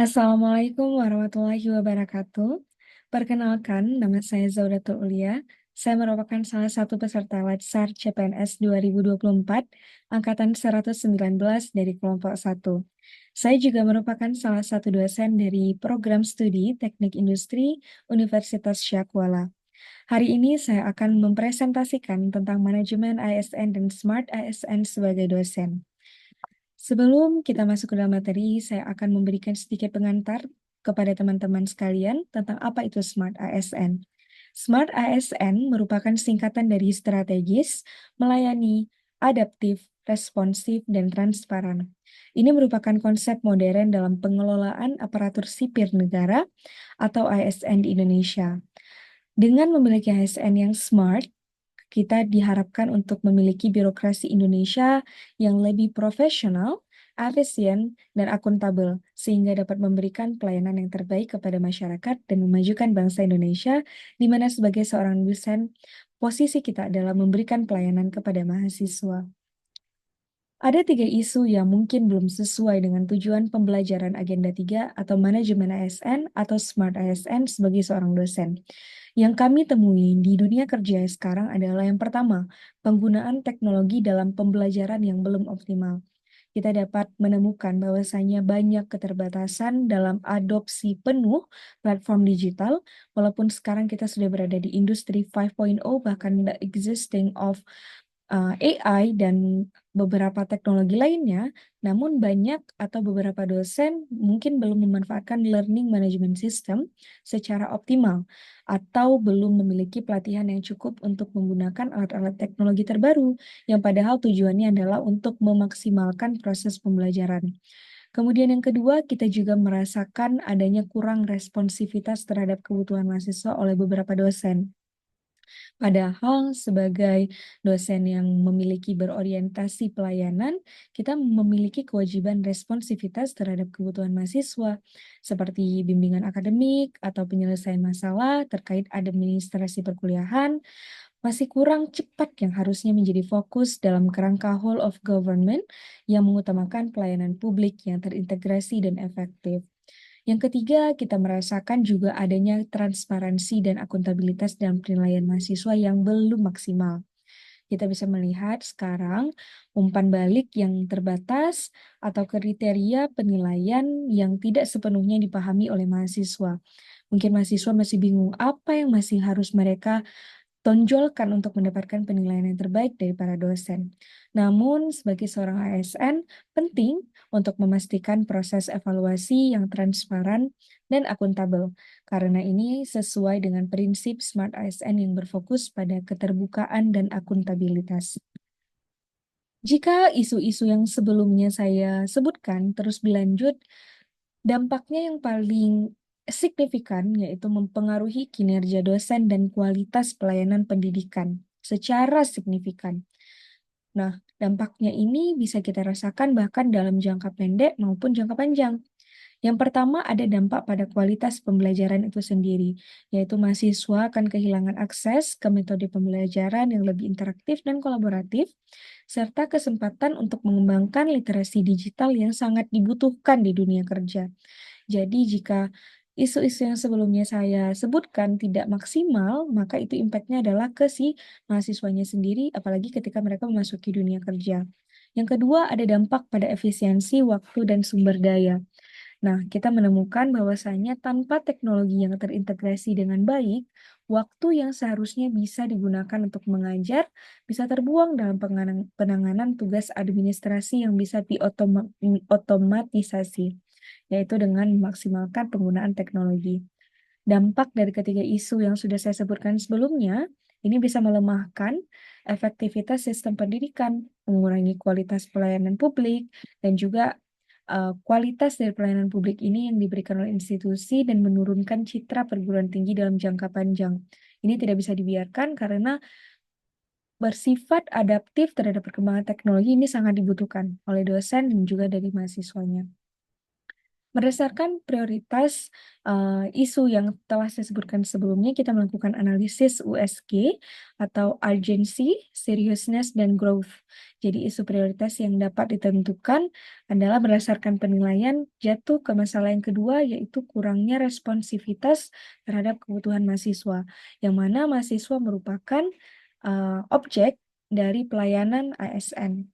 Assalamualaikum warahmatullahi wabarakatuh. Perkenalkan, nama saya Zaudatul Ulia. Saya merupakan salah satu peserta Latsar CPNS 2024, Angkatan 119 dari kelompok 1. Saya juga merupakan salah satu dosen dari program studi Teknik Industri Universitas Syakwala. Hari ini saya akan mempresentasikan tentang manajemen ASN dan Smart ASN sebagai dosen. Sebelum kita masuk ke dalam materi, saya akan memberikan sedikit pengantar kepada teman-teman sekalian tentang apa itu Smart ASN. Smart ASN merupakan singkatan dari strategis, melayani, adaptif, responsif, dan transparan. Ini merupakan konsep modern dalam pengelolaan aparatur sipil negara atau ASN di Indonesia. Dengan memiliki ASN yang smart, kita diharapkan untuk memiliki birokrasi Indonesia yang lebih profesional, efisien, dan akuntabel, sehingga dapat memberikan pelayanan yang terbaik kepada masyarakat dan memajukan bangsa Indonesia, di mana sebagai seorang dosen, posisi kita adalah memberikan pelayanan kepada mahasiswa. Ada 3 isu yang mungkin belum sesuai dengan tujuan pembelajaran Agenda 3 atau Manajemen ASN atau Smart ASN sebagai seorang dosen. Yang kami temui di dunia kerja sekarang adalah yang pertama, penggunaan teknologi dalam pembelajaran yang belum optimal. Kita dapat menemukan bahwasanya banyak keterbatasan dalam adopsi penuh platform digital, walaupun sekarang kita sudah berada di industri 5.0, bahkan the existing of AI dan beberapa teknologi lainnya, namun banyak atau beberapa dosen mungkin belum memanfaatkan learning management system secara optimal atau belum memiliki pelatihan yang cukup untuk menggunakan alat-alat teknologi terbaru yang padahal tujuannya adalah untuk memaksimalkan proses pembelajaran. Kemudian yang kedua, kita juga merasakan adanya kurang responsivitas terhadap kebutuhan mahasiswa oleh beberapa dosen. Padahal sebagai dosen yang memiliki berorientasi pelayanan, kita memiliki kewajiban responsivitas terhadap kebutuhan mahasiswa, seperti bimbingan akademik atau penyelesaian masalah terkait administrasi perkuliahan, masih kurang cepat yang harusnya menjadi fokus dalam kerangka whole of government yang mengutamakan pelayanan publik yang terintegrasi dan efektif. Yang ketiga, kita merasakan juga adanya transparansi dan akuntabilitas dalam penilaian mahasiswa yang belum maksimal. Kita bisa melihat sekarang umpan balik yang terbatas atau kriteria penilaian yang tidak sepenuhnya dipahami oleh mahasiswa. Mungkin mahasiswa masih bingung apa yang masih harus mereka tonjolkan untuk mendapatkan penilaian yang terbaik dari para dosen. Namun, sebagai seorang ASN, penting untuk memastikan proses evaluasi yang transparan dan akuntabel, karena ini sesuai dengan prinsip Smart ASN yang berfokus pada keterbukaan dan akuntabilitas. Jika isu-isu yang sebelumnya saya sebutkan terus berlanjut, dampaknya yang paling signifikan yaitu mempengaruhi kinerja dosen dan kualitas pelayanan pendidikan secara signifikan. Nah, dampaknya ini bisa kita rasakan bahkan dalam jangka pendek maupun jangka panjang. Yang pertama ada dampak pada kualitas pembelajaran itu sendiri, yaitu mahasiswa akan kehilangan akses ke metode pembelajaran yang lebih interaktif dan kolaboratif, serta kesempatan untuk mengembangkan literasi digital yang sangat dibutuhkan di dunia kerja. Jadi jika isu-isu yang sebelumnya saya sebutkan tidak maksimal, maka itu impact-nya adalah ke si mahasiswanya sendiri, apalagi ketika mereka memasuki dunia kerja. Yang kedua, ada dampak pada efisiensi waktu dan sumber daya. Nah, kita menemukan bahwasanya tanpa teknologi yang terintegrasi dengan baik, waktu yang seharusnya bisa digunakan untuk mengajar bisa terbuang dalam penanganan tugas administrasi yang bisa diotomatisasi, yaitu dengan memaksimalkan penggunaan teknologi. Dampak dari ketiga isu yang sudah saya sebutkan sebelumnya, ini bisa melemahkan efektivitas sistem pendidikan, mengurangi kualitas pelayanan publik, dan juga kualitas dari pelayanan publik ini yang diberikan oleh institusi dan menurunkan citra perguruan tinggi dalam jangka panjang. Ini tidak bisa dibiarkan karena bersifat adaptif terhadap perkembangan teknologi ini sangat dibutuhkan oleh dosen dan juga dari mahasiswanya. Berdasarkan prioritas isu yang telah saya sebutkan sebelumnya, kita melakukan analisis USG atau urgency, seriousness, dan growth. Jadi isu prioritas yang dapat ditentukan adalah berdasarkan penilaian jatuh ke masalah yang kedua, yaitu kurangnya responsivitas terhadap kebutuhan mahasiswa, yang mana mahasiswa merupakan objek dari pelayanan ASN.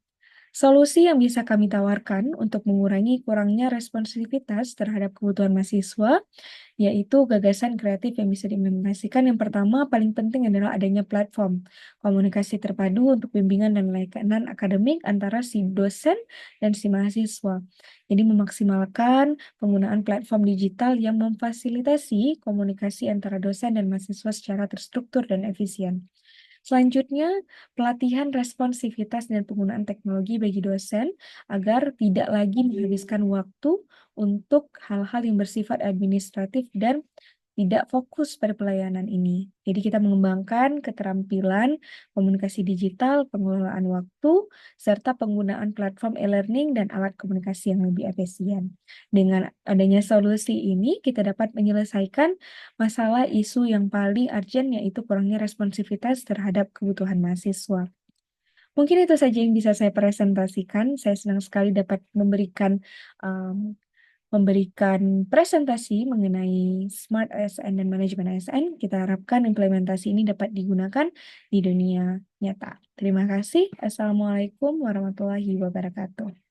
Solusi yang bisa kami tawarkan untuk mengurangi kurangnya responsivitas terhadap kebutuhan mahasiswa, yaitu gagasan kreatif yang bisa diimplementasikan. Yang pertama, paling penting adalah adanya platform komunikasi terpadu untuk bimbingan dan layanan akademik antara si dosen dan si mahasiswa. Jadi memaksimalkan penggunaan platform digital yang memfasilitasi komunikasi antara dosen dan mahasiswa secara terstruktur dan efisien. Selanjutnya, pelatihan responsivitas dan penggunaan teknologi bagi dosen agar tidak lagi menghabiskan waktu untuk hal-hal yang bersifat administratif dan tidak fokus pada pelayanan ini. Jadi kita mengembangkan keterampilan komunikasi digital, pengelolaan waktu, serta penggunaan platform e-learning dan alat komunikasi yang lebih efisien. Dengan adanya solusi ini, kita dapat menyelesaikan masalah isu yang paling urgent, yaitu kurangnya responsivitas terhadap kebutuhan mahasiswa. Mungkin itu saja yang bisa saya presentasikan. Saya senang sekali dapat memberikan presentasi mengenai Smart ASN dan Manajemen ASN. Kita harapkan implementasi ini dapat digunakan di dunia nyata. Terima kasih. Assalamualaikum warahmatullahi wabarakatuh.